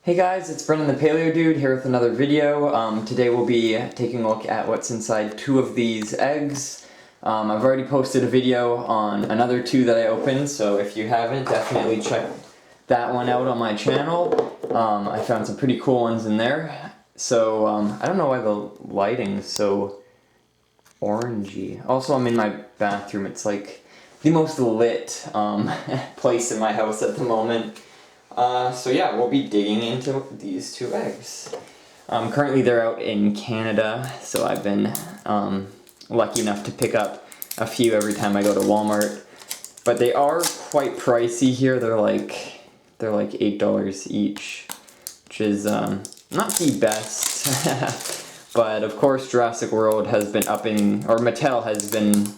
Hey guys, it's Brendan the Paleo Dude here with another video. Today we'll be taking a look at what's inside two of these eggs. I've already posted a video on another two that I opened, so if you haven't, definitely check that one out on my channel. I found some pretty cool ones in there. So, I don't know why the lighting's so orangey. Also, I'm in my bathroom. It's like the most lit place in my house at the moment. So yeah, we'll be digging into these two eggs. Currently they're out in Canada, so I've been lucky enough to pick up a few every time I go to Walmart. But they are quite pricey here. They're like $8 each, which is not the best. But of course Jurassic World has been upping, or Mattel has been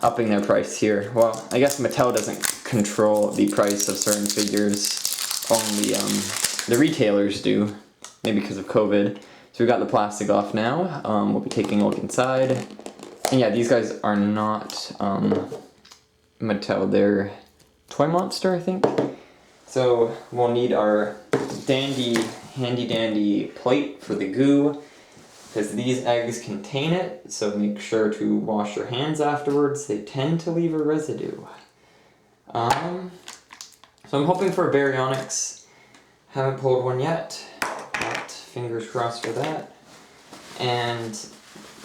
upping their price here. Well, I guess Mattel doesn't control the price of certain figures, only the retailers do, maybe because of COVID. So we got the plastic off now. We'll be taking a look inside. And yeah, these guys are not Mattel, they're Toy Monster, I think. So we'll need our handy dandy plate for the goo, because these eggs contain it, so make sure to wash your hands afterwards. They tend to leave a residue. So I'm hoping for a baryonyx. Haven't pulled one yet, but fingers crossed for that. And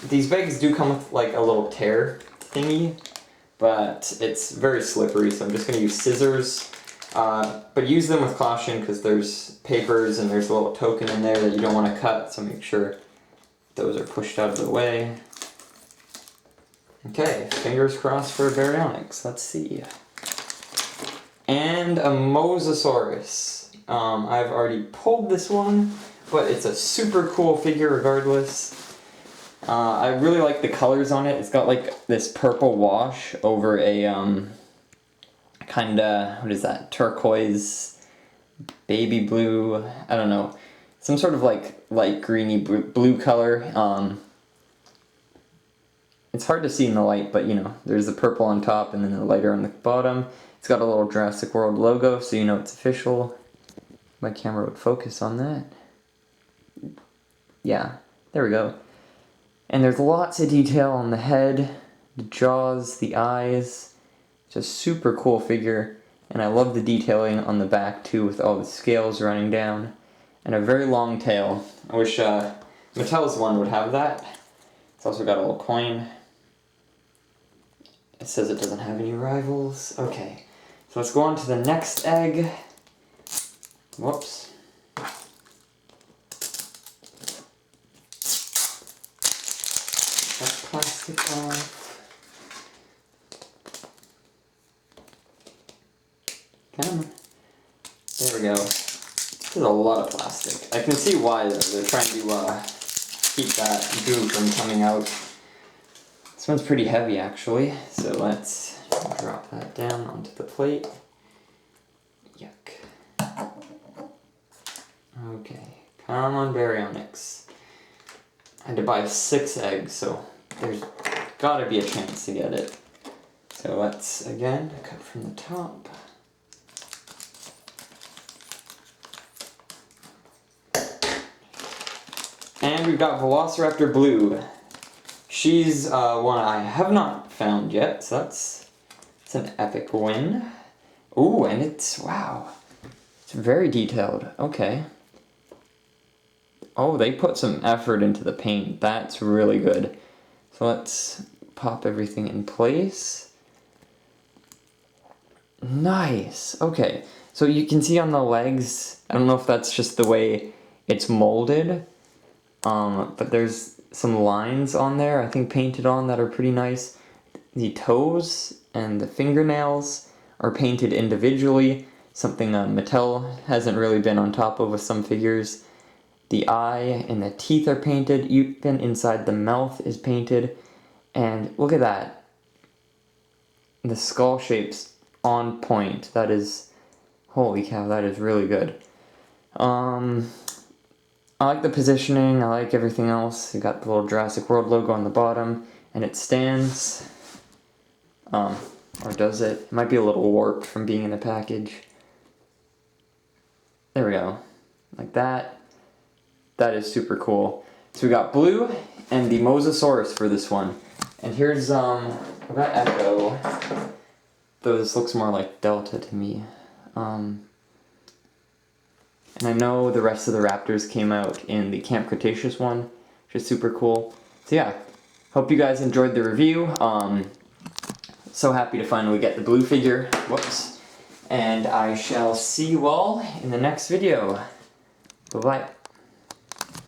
these bags do come with like a little tear thingy, but it's very slippery, so I'm just going to use scissors. But use them with caution, because there's papers and there's a little token in there that you don't want to cut, so make sure those are pushed out of the way. Okay, fingers crossed for a baryonyx. Let's see. And a mosasaurus. I've already pulled this one, but it's a super cool figure regardless. I really like the colors on it. It's got like this purple wash over a kinda, what is that, turquoise, baby blue, I don't know. Some sort of like light greeny blue color. It's hard to see in the light, but you know, there's the purple on top and then the lighter on the bottom. It's got a little Jurassic World logo, so you know it's official. My camera would focus on that. Yeah, there we go. And there's lots of detail on the head, the jaws, the eyes. It's a super cool figure, and I love the detailing on the back too, with all the scales running down. And a very long tail. I wish Mattel's one would have that. It's also got a little coin. It says it doesn't have any rivals. Okay, so let's go on to the next egg. Whoops. That plastic off. Come on. There we go. There's a lot of plastic. I can see why though. They're trying to keep that goo from coming out. This one's pretty heavy actually, so let's drop that down onto the plate. Yuck. Okay, come on baryonyx. I had to buy 6 eggs, so there's gotta be a chance to get it. So let's, again, cut from the top. And we've got Velociraptor Blue. She's one I have not found yet, so that's an epic win. Ooh, and it's, wow, it's very detailed. Okay. Oh, they put some effort into the paint. That's really good. So let's pop everything in place. Nice. Okay, so you can see on the legs, I don't know if that's just the way it's molded, but there's some lines on there, I think painted on, that are pretty nice. The toes and the fingernails are painted individually, something Mattel hasn't really been on top of with some figures. The eye and the teeth are painted, even inside the mouth is painted, and look at that. The skull shape's on point. That is, holy cow, that is really good. I like the positioning, I like everything else. You got the little Jurassic World logo on the bottom, and it stands. Or does it? It might be a little warped from being in the package. There we go. like that. That is super cool. So we got blue and the mosasaurus for this one. And here's, we got Echo, though this looks more like Delta to me. And I know the rest of the raptors came out in the Camp Cretaceous one, which is super cool. So yeah, hope you guys enjoyed the review. So happy to finally get the blue figure. Whoops. And I shall see you all in the next video. Bye-bye.